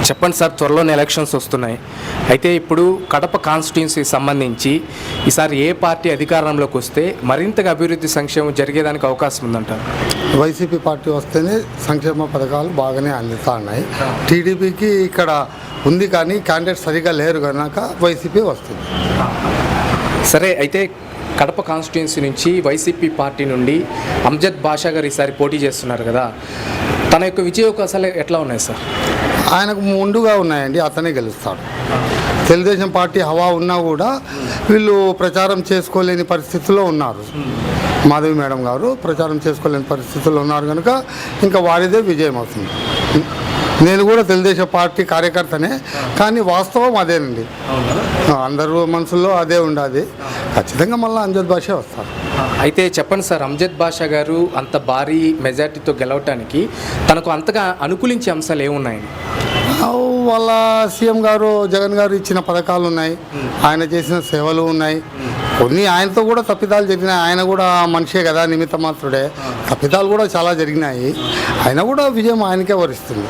చెప్పండి సార్, త్వరలోనే ఎలక్షన్స్ వస్తున్నాయి. అయితే ఇప్పుడు కడప కాన్స్టిట్యున్సీకి సంబంధించి ఈసారి ఏ పార్టీ అధికారంలోకి వస్తే మరింతగా అభివృద్ధి సంక్షేమం జరిగేదానికి అవకాశం ఉందంటారు? వైసీపీ పార్టీ వస్తేనే సంక్షేమ పథకాలు బాగానే అందుతూ ఉన్నాయి. టీడీపీకి ఇక్కడ ఉంది కానీ క్యాండిడేట్ సరిగా లేరు కనుక వైసీపీ వస్తుంది. సరే, అయితే కడప కాన్స్టిట్యున్సీ నుంచి వైసీపీ పార్టీ నుండి అంజద్ బాషా గారు ఈసారి పోటీ చేస్తున్నారు కదా, తన యొక్క విజయ అవకాశాలు ఎట్లా ఉన్నాయి సార్? ఆయనకు ముందుగా ఉన్నాయండి, అతనే గెలుస్తాడు. తెలుగుదేశం పార్టీ హవా ఉన్నా కూడా వీళ్ళు ప్రచారం చేసుకోలేని పరిస్థితుల్లో ఉన్నారు. మాధవి మేడం గారు ప్రచారం చేసుకోలేని పరిస్థితుల్లో ఉన్నారు కనుక ఇంకా వారిదే విజయం అవుతుంది. నేను కూడా తెలుగుదేశం పార్టీ కార్యకర్తనే, కానీ వాస్తవం అదేనండి. అందరూ మనసుల్లో అదే ఉండాలి. ఖచ్చితంగా మళ్ళీ అంజద్ బాషా వస్తారు. అయితే చెప్పండి సార్, అంజద్ బాషా గారు అంత భారీ మెజార్టీతో గెలవటానికి తనకు అంతగా అనుకూలించే అంశాలు ఏమున్నాయండి? వాళ్ళ సీఎం గారు జగన్ గారు ఇచ్చిన పథకాలు ఉన్నాయి, ఆయన చేసిన సేవలు ఉన్నాయి. కొన్ని ఆయనతో కూడా తప్పిదాలు జరిగినాయి. ఆయన కూడా మనిషే కదా, నిమిత్త మాత్రుడే. తప్పిదాలు కూడా చాలా జరిగినాయి. ఆయన కూడా విజయం ఆయనకే వరిస్తుంది.